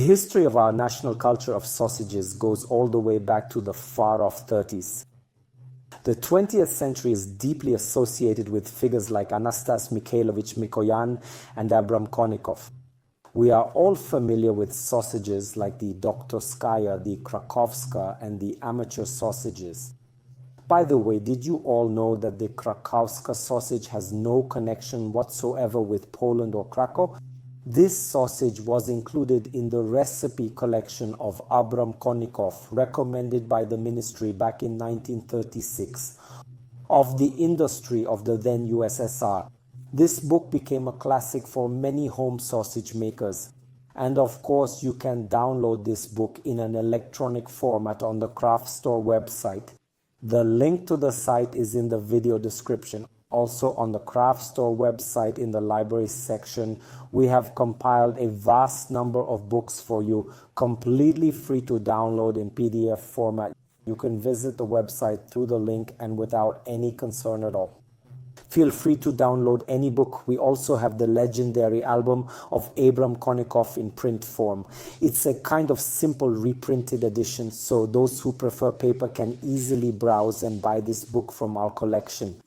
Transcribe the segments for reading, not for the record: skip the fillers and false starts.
history of our national culture of sausages goes all the way back to the far-off 30s. The 20th century is deeply associated with figures like Anastas Mikhailovich Mikoyan and Abram Konikov. We are all familiar with sausages like the Doktorskaya, the Krakowska, and the amateur sausages. By the way, did you all know that the Krakowska sausage has no connection whatsoever with Poland or Krakow? This sausage was included in the recipe collection of Abram Konikov, recommended by the ministry back in 1936, of the industry of the then USSR. This book became a classic for many home sausage makers. And of course, you can download this book in an electronic format on the craft store website. The link to the site is in the video description. Also on the craft store website in the library section, we have compiled a vast number of books for you, completely free to download in PDF format. You can visit the website through the link and without any concern at all. Feel free to download any book. We also have the legendary album of Abram Konikov in print form. It's a kind of simple reprinted edition, so those who prefer paper can easily browse and buy this book from our collection.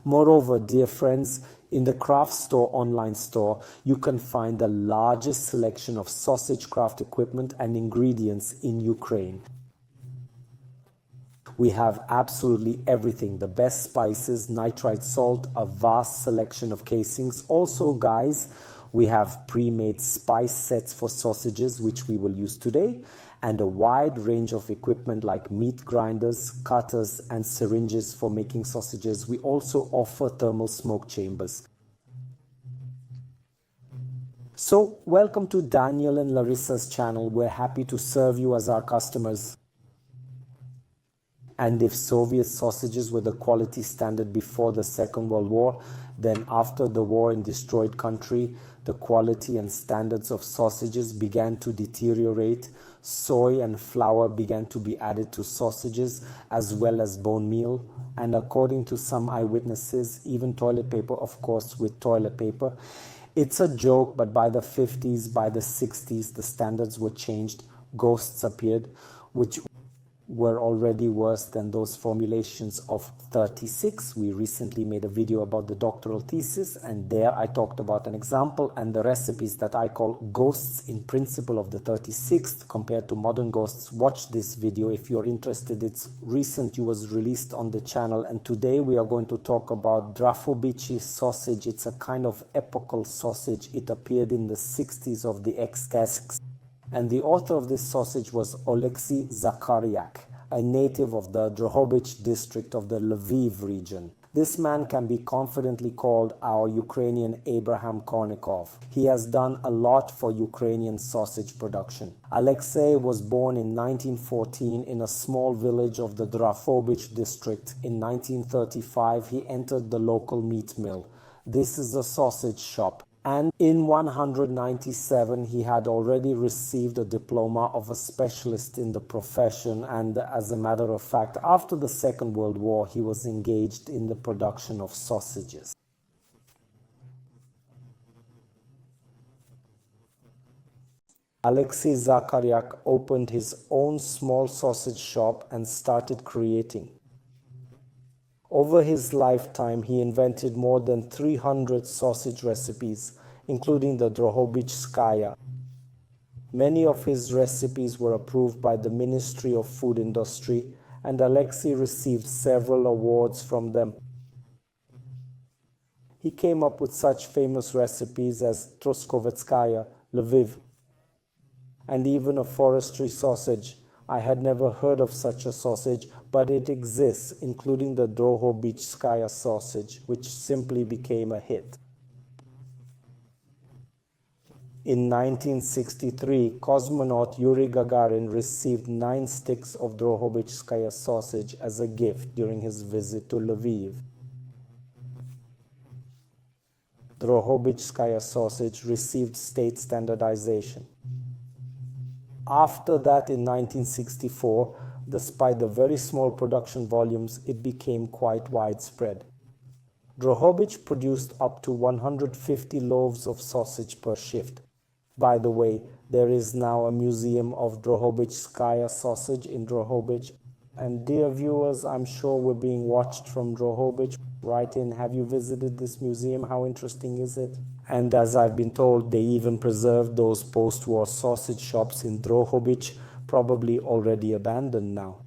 Moreover, dear friends, in the Craft Store online store, you can find the largest selection of sausage craft equipment and ingredients in Ukraine. We have absolutely everything, the best spices, nitrite salt, a vast selection of casings. Also, guys, we have pre-made spice sets for sausages, which we will use today, and a wide range of equipment like meat grinders, cutters, and syringes for making sausages. We also offer thermal smoke chambers. So, welcome to Daniel and Larissa's channel. We're happy to serve you as our customers. And if Soviet sausages were the quality standard before the Second World War, then after the war in destroyed country, the quality and standards of sausages began to deteriorate. Soy and flour began to be added to sausages, as well as bone meal. And according to some eyewitnesses, even toilet paper, of course, with toilet paper. It's a joke, but by the 50s, by the 60s, the standards were changed. Ghosts appeared, which were already worse than those formulations of 36. We recently made a video about the doctoral thesis, and there I talked about an example and the recipes that I call ghosts in principle of the 36th compared to modern ghosts. Watch this video if you're interested. It's recent, it was released on the channel, and today we are going to talk about Drohobych sausage. It's a kind of epochal sausage. It appeared in the 60s of the ex-casks. And the author of this sausage was Oleksiy Zakaryak, a native of the Drohobych district of the Lviv region. This man can be confidently called our Ukrainian Abraham Konikov. He has done a lot for Ukrainian sausage production. Alexei was born in 1914 in a small village of the Drohobych district. In 1935, he entered the local meat mill. This is a sausage shop. And in 197, he had already received a diploma of a specialist in the profession. And as a matter of fact, after the Second World War, he was engaged in the production of sausages. Oleksiy Zakaryak opened his own small sausage shop and started creating. Over his lifetime, he invented more than 300 sausage recipes, including the Drohobychskaya. Many of his recipes were approved by the Ministry of Food Industry, and Oleksiy received several awards from them. He came up with such famous recipes as Troskovets,kaya, Lviv, and even a forestry sausage. I had never heard of such a sausage, but it exists, including the Drohobychskaya sausage, which simply became a hit. In 1963, cosmonaut Yuri Gagarin received 9 sticks of Drohobychskaya sausage as a gift during his visit to Lviv. Drohobychskaya sausage received state standardization. After that, in 1964, despite the very small production volumes, it became quite widespread. Drohobych produced up to 150 loaves of sausage per shift. By the way, there is now a museum of Drohobychskaya sausage in Drohobych. And dear viewers, I'm sure we're being watched from Drohobych. Write in, have you visited this museum? How interesting is it? And as I've been told, they even preserved those post-war sausage shops in Drohobych, probably already abandoned now.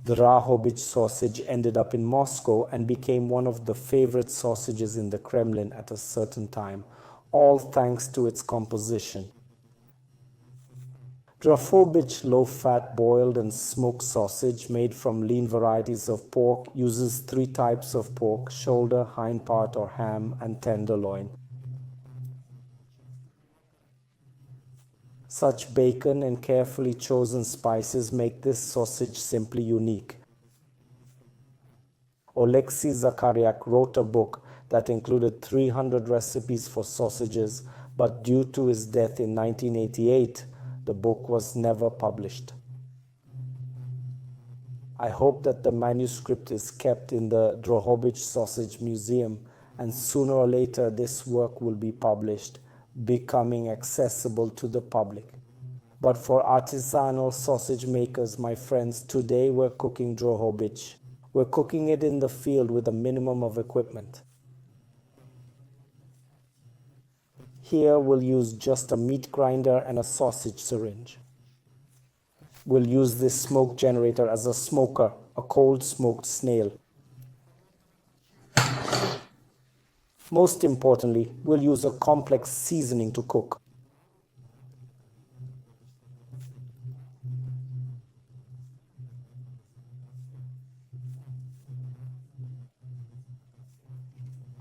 The Drohobych sausage ended up in Moscow and became one of the favorite sausages in the Kremlin at a certain time, all thanks to its composition. Drohobych low-fat boiled and smoked sausage made from lean varieties of pork uses three types of pork: shoulder, hind part or ham, and tenderloin. Such bacon and carefully chosen spices make this sausage simply unique. Oleksiy Zakharyak wrote a book that included 300 recipes for sausages, but due to his death in 1988, the book was never published. I hope that the manuscript is kept in the Drohobych Sausage Museum, and sooner or later this work will be published, becoming accessible to the public. But for artisanal sausage makers, my friends, today we're cooking Drohobych. We're cooking it in the field with a minimum of equipment. Here we'll use just a meat grinder and a sausage syringe. We'll use this smoke generator as a smoker, a cold smoked snail. Most importantly, we'll use a complex seasoning to cook.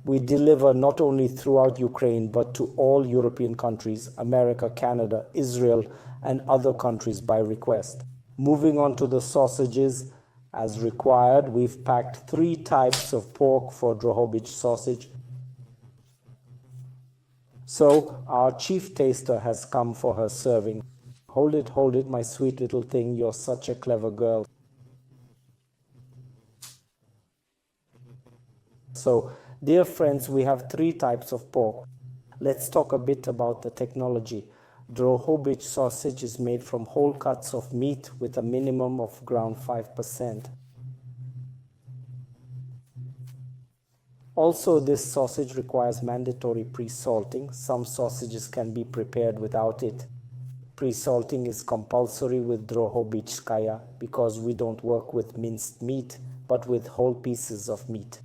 We deliver not only throughout Ukraine, but to all European countries, America, Canada, Israel, and other countries by request. Moving on to the sausages, as required, we've packed 3 types of pork for Drohobych sausage. So our chief taster has come for her serving. Hold it, my sweet little thing. You're such a clever girl. So, dear friends, we have 3 types of pork. Let's talk a bit about the technology. Drohobych sausage is made from whole cuts of meat with a minimum of ground 5%. Also, this sausage requires mandatory pre-salting. Some sausages can be prepared without it. Pre-salting is compulsory with Drohobychskaya because we don't work with minced meat, but with whole pieces of meat.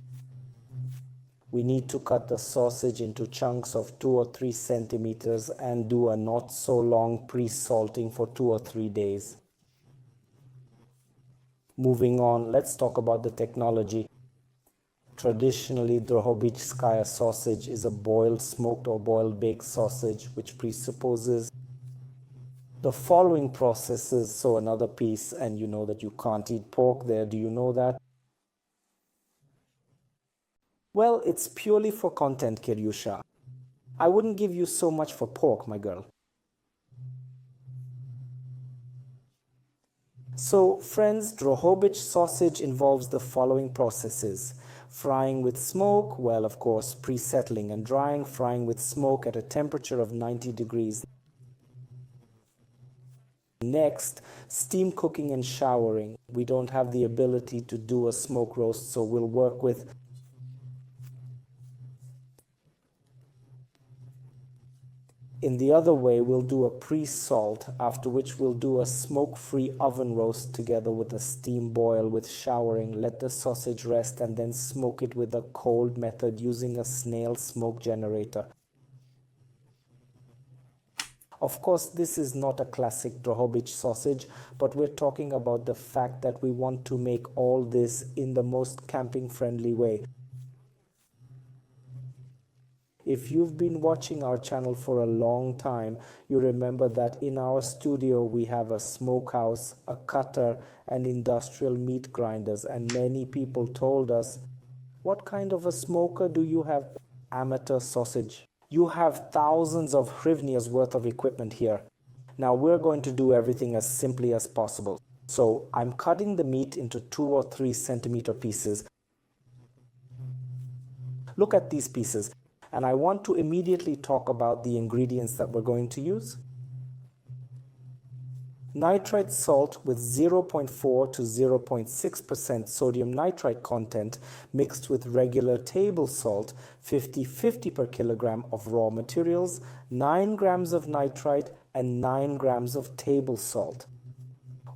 We need to cut the sausage into chunks of 2 or 3 centimeters and do a not so long pre-salting for 2 or 3 days. Moving on, let's talk about the technology. Traditionally, Drohobychskaya sausage is a boiled smoked or boiled baked sausage, which presupposes the following processes. So another piece, and you know that you can't eat pork there. Do you know that? Well, it's purely for content, Kiryusha. I wouldn't give you so much for pork, my girl. So, friends, Drohobych sausage involves the following processes. Frying with smoke, well, of course, pre-settling and drying, frying with smoke at a temperature of 90 degrees. Next, steam cooking and showering. We don't have the ability to do a smoke roast, so we'll work with in the other way, we'll do a pre-salt, after which we'll do a smoke-free oven roast together with a steam boil with showering, let the sausage rest, and then smoke it with a cold method using a snail smoke generator. Of course, this is not a classic Drohobych sausage, but we're talking about the fact that we want to make all this in the most camping-friendly way. If you've been watching our channel for a long time, you remember that in our studio we have a smokehouse, a cutter, and industrial meat grinders, and many people told us, what kind of a smoker do you have? Amateur sausage. You have thousands of hryvnias worth of equipment here. Now we're going to do everything as simply as possible. So I'm cutting the meat into 2 or 3 centimeter pieces. Look at these pieces. And I want to immediately talk about the ingredients that we're going to use. Nitrite salt with 0.4 to 0.6% sodium nitrite content mixed with regular table salt, 50-50 per kilogram of raw materials, 9 grams of nitrite and 9 grams of table salt.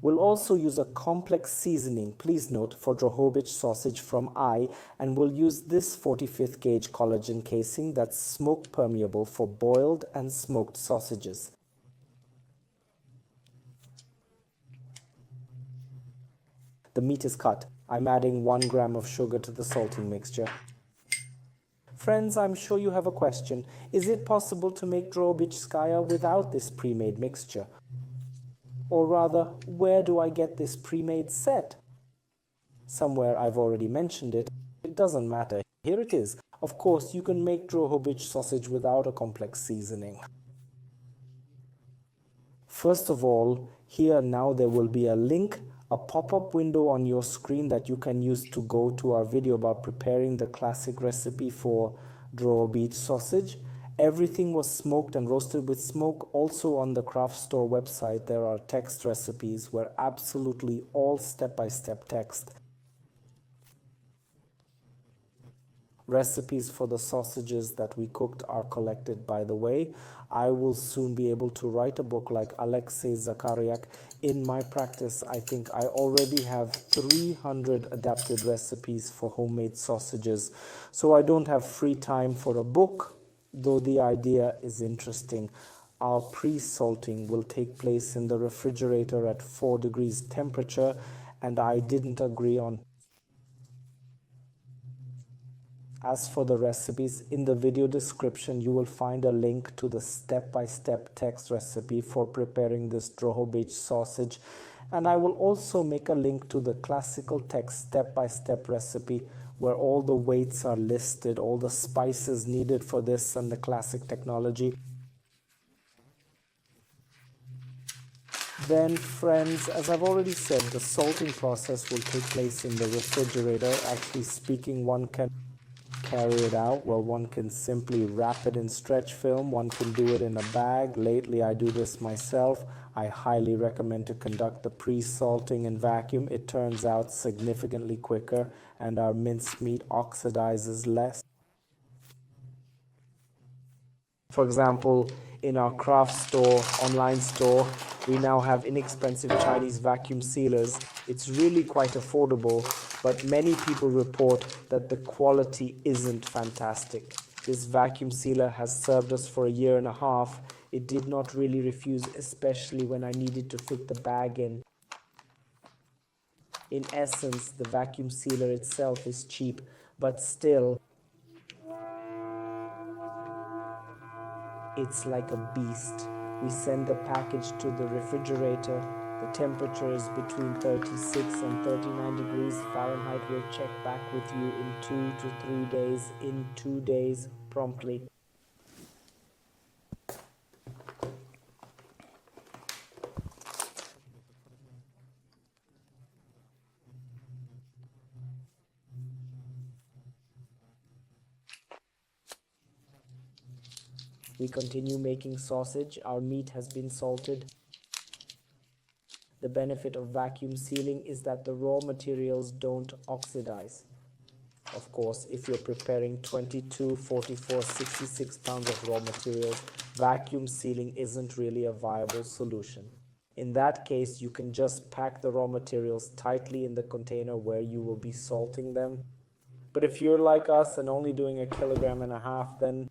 We'll also use a complex seasoning, please note, for Drohobych sausage from I, and we'll use this 45th gauge collagen casing that's smoke permeable for boiled and smoked sausages. The meat is cut. I'm adding 1 gram of sugar to the salting mixture. Friends, I'm sure you have a question. Is it possible to make Drobichskaya without this pre-made mixture? Or rather, where do I get this pre-made set? Somewhere I've already mentioned it. It doesn't matter. Here it is. Of course, you can make Drohobych sausage without a complex seasoning. First of all, here now there will be a link, a pop-up window on your screen that you can use to go to our video about preparing the classic recipe for Drobich sausage. Everything was smoked and roasted with smoke. Also on the craft store website there are text recipes where absolutely all step-by-step text. Recipes for the sausages that we cooked are collected, by the way. I will soon be able to write a book like Alexei Zakharyak. In my practice, I think I already have 300 adapted recipes for homemade sausages. So I don't have free time for a book, though the idea is interesting. Our pre-salting will take place in the refrigerator at 4 degrees temperature, and I didn't agree on. As for the recipes, in the video description you will find a link to the step-by-step text recipe for preparing this Drohobych sausage, and I will also make a link to the classical text step-by-step recipe where all the weights are listed, all the spices needed for this and the classic technology. Then friends, as I've already said, the salting process will take place in the refrigerator. Actually speaking, one can carry it out. Well, one can simply wrap it in stretch film. One can do it in a bag. Lately, I do this myself. I highly recommend to conduct the pre-salting in vacuum. It turns out significantly quicker and our minced meat oxidizes less. For example, in our craft store, online store, we now have inexpensive Chinese vacuum sealers. It's really quite affordable, but many people report that the quality isn't fantastic. This vacuum sealer has served us for a year and a half. It did not really refuse, especially when I needed to fit the bag in. In essence, the vacuum sealer itself is cheap, but still, it's like a beast. We send the package to the refrigerator. The temperature is between 36 and 39 degrees Fahrenheit. We'll check back with you in 2 to 3 days, in 2 days promptly. We continue making sausage. Our meat has been salted. The benefit of vacuum sealing is that the raw materials don't oxidize. Of course, if you're preparing 22, 44, 66 pounds of raw materials, vacuum sealing isn't really a viable solution. In that case, you can just pack the raw materials tightly in the container where you will be salting them. But if you're like us and only doing 1.5 kilograms, then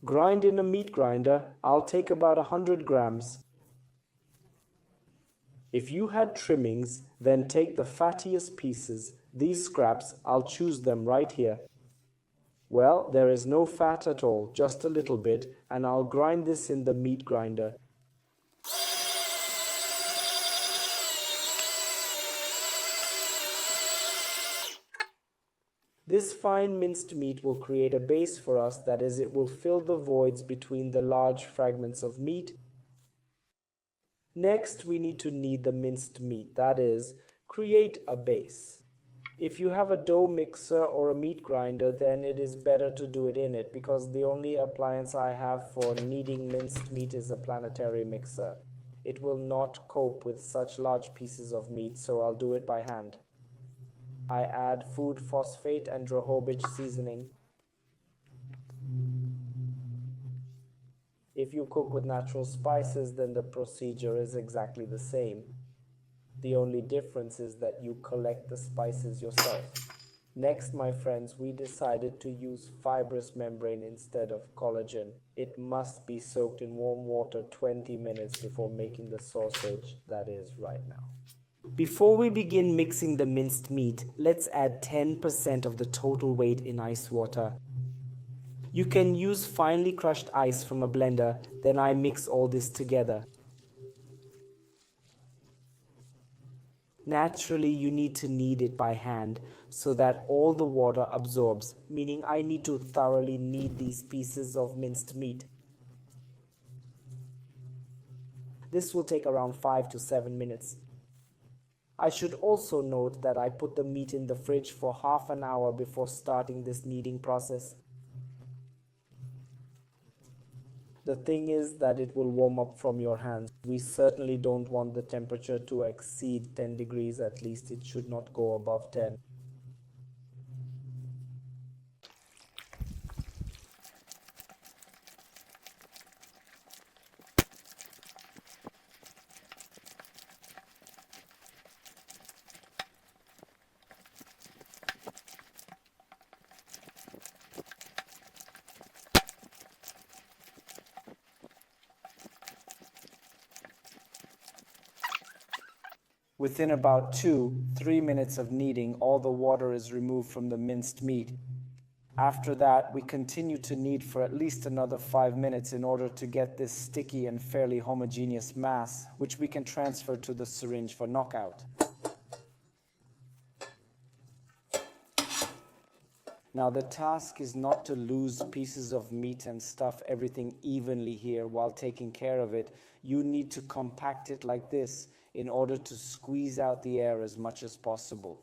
grind in a meat grinder. I'll take about 100 grams. If you had trimmings, then take the fattiest pieces. These scraps, I'll choose them right here. Well, there is no fat at all, just a little bit, and I'll grind this in the meat grinder. This fine minced meat will create a base for us, that is, it will fill the voids between the large fragments of meat. Next, we need to knead the minced meat, that is, create a base. If you have a dough mixer or a meat grinder, then it is better to do it in it because the only appliance I have for kneading minced meat is a planetary mixer. It will not cope with such large pieces of meat, so I'll do it by hand. I add food phosphate and Drohobych seasoning. If you cook with natural spices, then the procedure is exactly the same. The only difference is that you collect the spices yourself. Next, my friends, we decided to use fibrous membrane instead of collagen. It must be soaked in warm water 20 minutes before making the sausage, that is, right now. Before we begin mixing the minced meat, let's add 10% of the total weight in ice water. You can use finely crushed ice from a blender, then I mix all this together. Naturally, you need to knead it by hand so that all the water absorbs, meaning I need to thoroughly knead these pieces of minced meat. This will take around 5 to 7 minutes. I should also note that I put the meat in the fridge for half an hour before starting this kneading process. The thing is that it will warm up from your hands. We certainly don't want the temperature to exceed 10 degrees, at least it should not go above 10. Within about 2-3 minutes of kneading, all the water is removed from the minced meat. After that, we continue to knead for at least another 5 minutes in order to get this sticky and fairly homogeneous mass, which we can transfer to the syringe for knockout. Now the task is not to lose pieces of meat and stuff everything evenly here while taking care of it. You need to compact it like this in order to squeeze out the air as much as possible.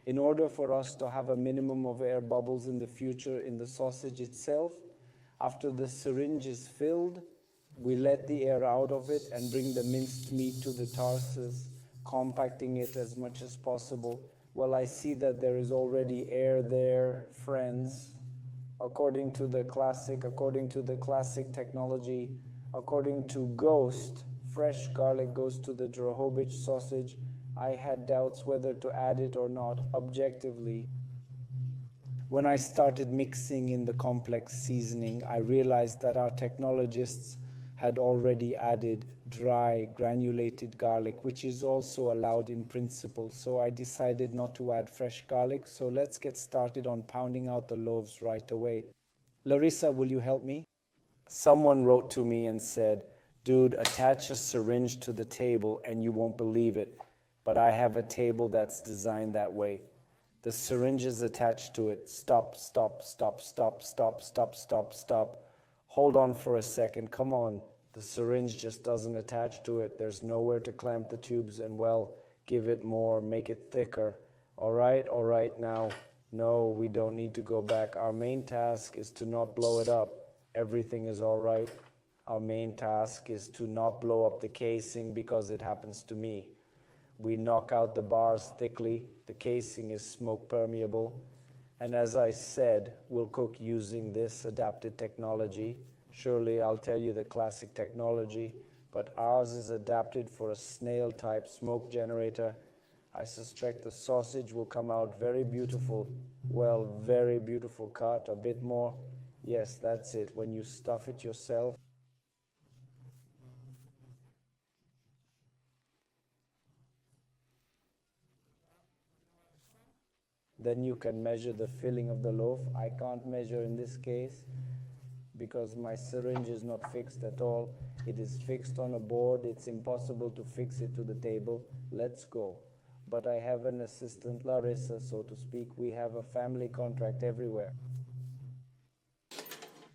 In order for us to have a minimum of air bubbles in the future in the sausage itself, after the syringe is filled, we let the air out of it and bring the minced meat to the tarsus, compacting it as much as possible. Well, I see that there is already air there, friends. According to the classic technology, according to Ghost, fresh garlic goes to the Drohobych sausage. I had doubts whether to add it or not objectively. When I started mixing in the complex seasoning, I realized that our technologists had already added dry, granulated garlic, which is also allowed in principle. So I decided not to add fresh garlic. So let's get started on pounding out the loaves right away. Larissa, will you help me? Someone wrote to me and said, dude, attach a syringe to the table and you won't believe it. But I have a table that's designed that way. The syringe is attached to it. Stop, stop, stop, stop, stop, stop, stop, stop. Hold on for a second. Come on. The syringe just doesn't attach to it. There's nowhere to clamp the tubes and, well, give it more, make it thicker. All right, now. No, we don't need to go back. Our main task is to not blow it up. Everything is all right. Our main task is to not blow up the casing because it happens to me. We knock out the bars thickly. The casing is smoke permeable. And as I said, we'll cook using this adapted technology. Surely I'll tell you the classic technology, but ours is adapted for a snail-type smoke generator. I suspect the sausage will come out very beautiful. Well, very beautiful cut, a bit more. Yes, that's it. When you stuff it yourself, then you can measure the filling of the loaf. I can't measure in this case because my syringe is not fixed at all. It is fixed on a board. It's impossible to fix it to the table. Let's go. But I have an assistant, Larissa, so to speak. We have a family contract everywhere.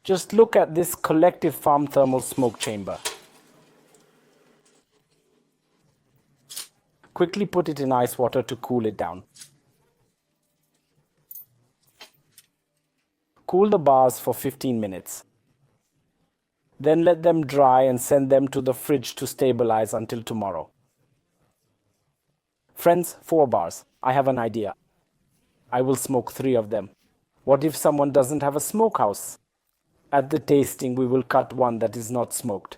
Just look at this collective farm thermal smoke chamber. Quickly put it in ice water to cool it down. Cool the bars for 15 minutes. Then let them dry and send them to the fridge to stabilize until tomorrow. Friends, 4 bars. I have an idea. I will smoke 3 of them. What if someone doesn't have a smokehouse? At the tasting, we will cut one that is not smoked.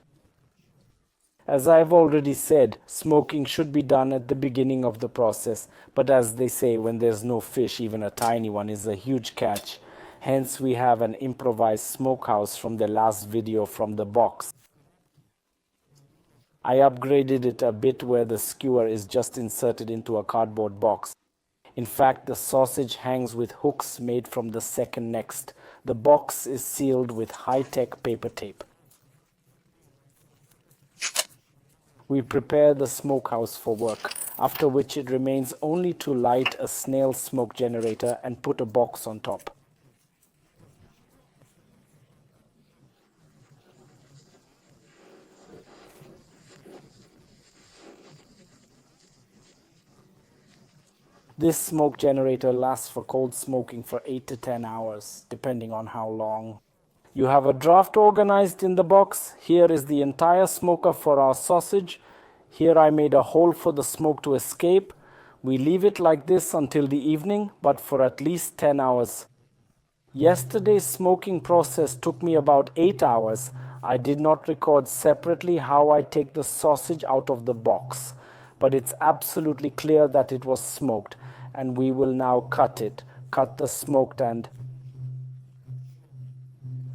As I've already said, smoking should be done at the beginning of the process, but as they say, when there's no fish, even a tiny one is a huge catch. Hence, we have an improvised smokehouse from the last video from the box. I upgraded it a bit where the skewer is just inserted into a cardboard box. In fact, the sausage hangs with hooks made from the second next. The box is sealed with high-tech paper tape. We prepare the smokehouse for work, after which it remains only to light a snail smoke generator and put a box on top. This smoke generator lasts for cold smoking for 8 to 10 hours, depending on how long. You have a draft organized in the box. Here is the entire smoker for our sausage. Here I made a hole for the smoke to escape. We leave it like this until the evening, but for at least 10 hours. Yesterday's smoking process took me about 8 hours. I did not record separately how I take the sausage out of the box, but it's absolutely clear that it was smoked, and we will now cut it. Cut the smoked and...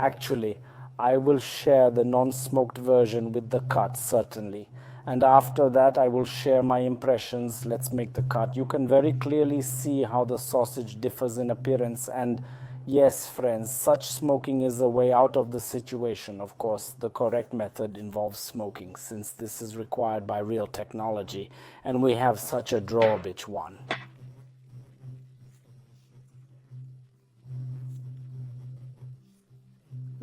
Actually, I will share the non-smoked version with the cut, certainly. And after that, I will share my impressions. Let's make the cut. You can very clearly see how the sausage differs in appearance. And yes, friends, such smoking is a way out of the situation. Of course, the correct method involves smoking, since this is required by real technology. And we have such a Drobich one.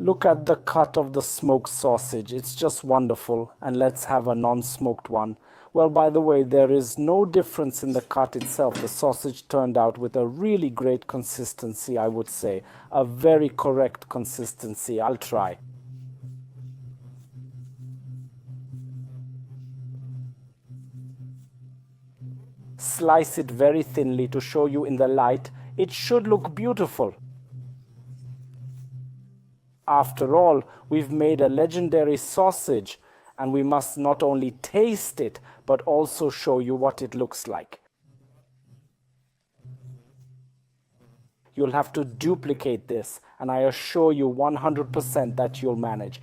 Look at the cut of the smoked sausage. It's just wonderful. And let's have a non-smoked one. Well, by the way, there is no difference in the cut itself. The sausage turned out with a really great consistency, I would say. A very correct consistency. I'll try. Slice it very thinly to show you in the light. It should look beautiful. After all, we've made a legendary sausage, and we must not only taste it, but also show you what it looks like. You'll have to duplicate this, and I assure you 100% that you'll manage.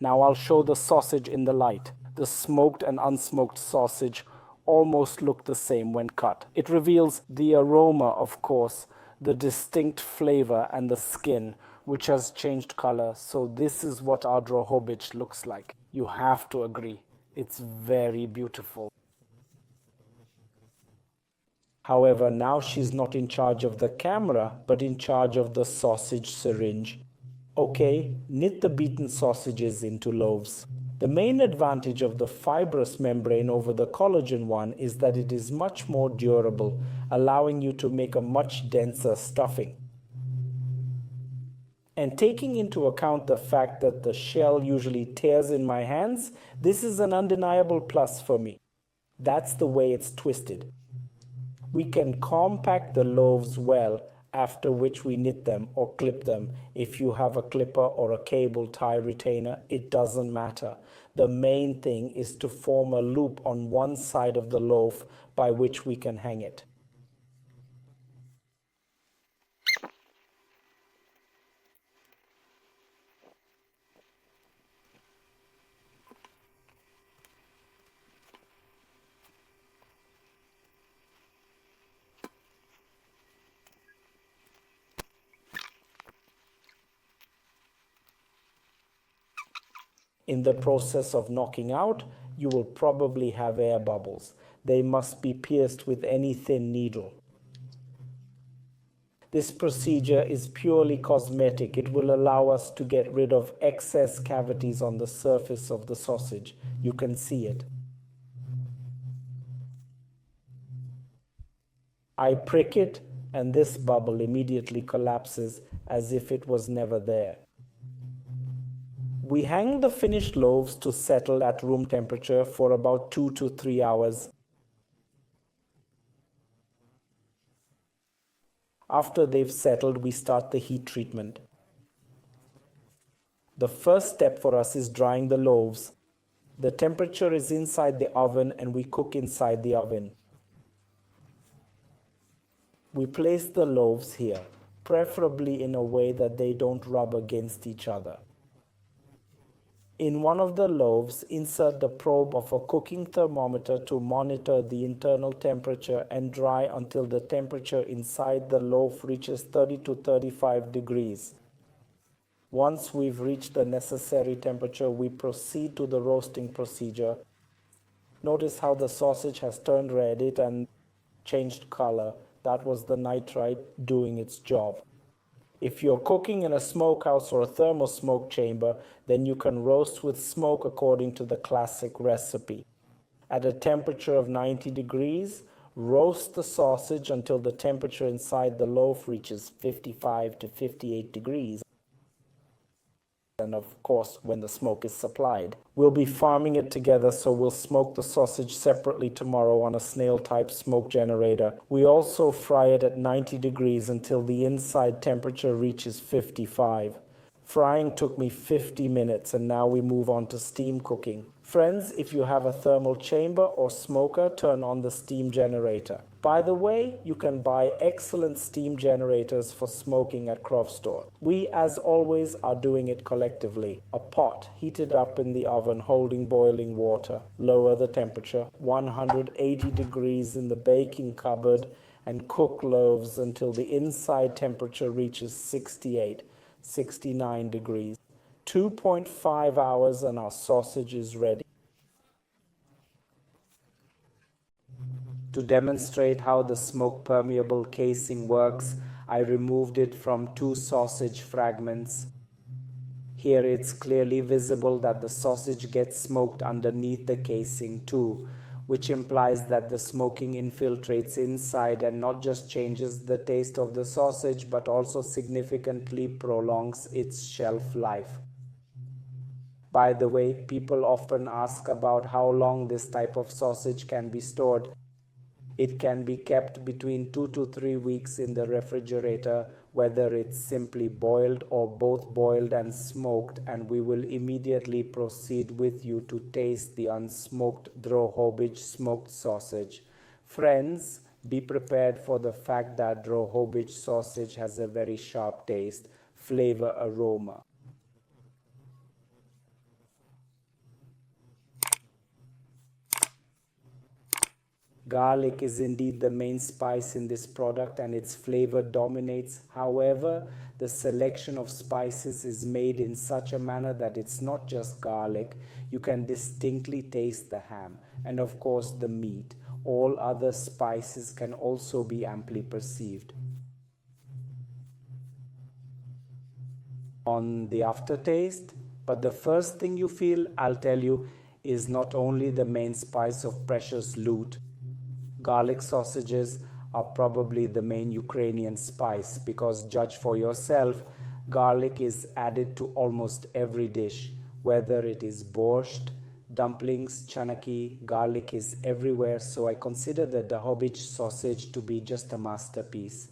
Now I'll show the sausage in the light. The smoked and unsmoked sausage almost look the same when cut. It reveals the aroma, of course, the distinct flavor and the skin, which has changed color. So this is what our Drohobych looks like. You have to agree. It's very beautiful. However, now she's not in charge of the camera, but in charge of the sausage syringe. Okay, knit the beaten sausages into loaves. The main advantage of the fibrous membrane over the collagen one is that it is much more durable, allowing you to make a much denser stuffing. And taking into account the fact that the shell usually tears in my hands, this is an undeniable plus for me. That's the way it's twisted. We can compact the loaves well, after which we knit them or clip them. If you have a clipper or a cable tie retainer, it doesn't matter. The main thing is to form a loop on one side of the loaf by which we can hang it. In the process of knocking out, you will probably have air bubbles. They must be pierced with any thin needle. This procedure is purely cosmetic. It will allow us to get rid of excess cavities on the surface of the sausage. You can see it. I prick it, and this bubble immediately collapses as if it was never there. We hang the finished loaves to settle at room temperature for about 2 to 3 hours. After they've settled, we start the heat treatment. The first step for us is drying the loaves. The temperature is inside the oven and we cook inside the oven. We place the loaves here, preferably in a way that they don't rub against each other. In one of the loaves, insert the probe of a cooking thermometer to monitor the internal temperature and dry until the temperature inside the loaf reaches 30 to 35 degrees. Once we've reached the necessary temperature, we proceed to the roasting procedure. Notice how the sausage has turned red and changed color. That was the nitrite doing its job. If you're cooking in a smokehouse or a thermal smoke chamber, then you can roast with smoke according to the classic recipe. At a temperature of 90 degrees, roast the sausage until the temperature inside the loaf reaches 55 to 58 degrees. And of course, when the smoke is supplied. We'll be farming it together, so we'll smoke the sausage separately tomorrow on a snail-type smoke generator. We also fry it at 90 degrees until the inside temperature reaches 55. Frying took me 50 minutes, and now we move on to steam cooking. Friends, if you have a thermal chamber or smoker, turn on the steam generator. By the way, you can buy excellent steam generators for smoking at Croft Store. We, as always, are doing it collectively. A pot heated up in the oven holding boiling water. Lower the temperature, 180 degrees in the baking cupboard, and cook loaves until the inside temperature reaches 68, 69 degrees. 2.5 hours and our sausage is ready. To demonstrate how the smoke permeable casing works, I removed it from 2 sausage fragments. Here it's clearly visible that the sausage gets smoked underneath the casing too, which implies that the smoking infiltrates inside and not just changes the taste of the sausage but also significantly prolongs its shelf life. By the way, people often ask about how long this type of sausage can be stored. It can be kept between 2 to 3 weeks in the refrigerator, whether it's simply boiled or both boiled and smoked, and we will immediately proceed with you to taste the unsmoked Drohobych smoked sausage. Friends, be prepared for the fact that Drohobych sausage has a very sharp taste, flavor, aroma. Garlic is indeed the main spice in this product and its flavor dominates. However, the selection of spices is made in such a manner that it's not just garlic. You can distinctly taste the ham and of course the meat. All other spices can also be amply perceived. On the aftertaste, but the first thing you feel, I'll tell you, is not only the main spice of precious loot. Garlic sausages are probably the main Ukrainian spice because, judge for yourself, garlic is added to almost every dish. Whether it is borscht, dumplings, chanaki, garlic is everywhere, so I consider the Drohobych sausage to be just a masterpiece.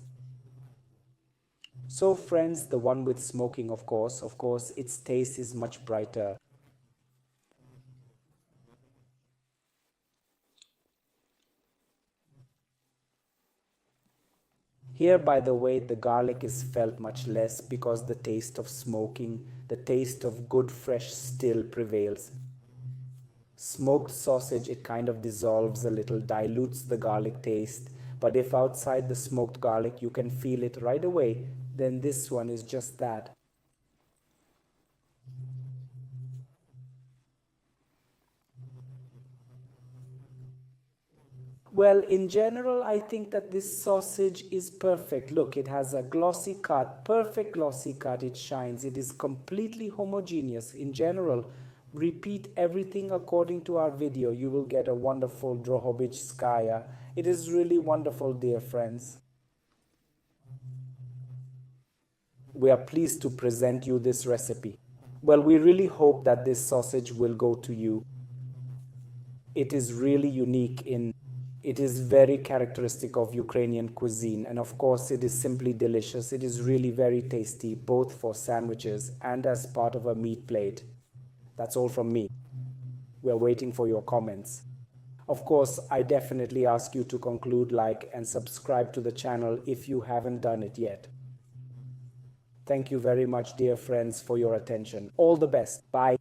So friends, the one with smoking, of course, its taste is much brighter. Here, by the way, the garlic is felt much less because the taste of smoking, the taste of good fresh still prevails. Smoked sausage, it kind of dissolves a little, dilutes the garlic taste. But if outside the smoked garlic you can feel it right away, then this one is just that. Well, in general, I think that this sausage is perfect. Look, it has a glossy cut, perfect glossy cut. It shines. It is completely homogeneous. In general, repeat everything according to our video. You will get a wonderful Drohobych skaya. It is really wonderful, dear friends. We are pleased to present you this recipe. Well, we really hope that this sausage will go to you. It is really unique in it is very characteristic of Ukrainian cuisine, and of course it is simply delicious. It is really very tasty both for sandwiches and as part of a meat plate. That's all from me. We're waiting for your comments. Of course, I definitely ask you to conclude, like, and subscribe to the channel if you haven't done it yet. Thank you very much, dear friends, for your attention. All the best. Bye.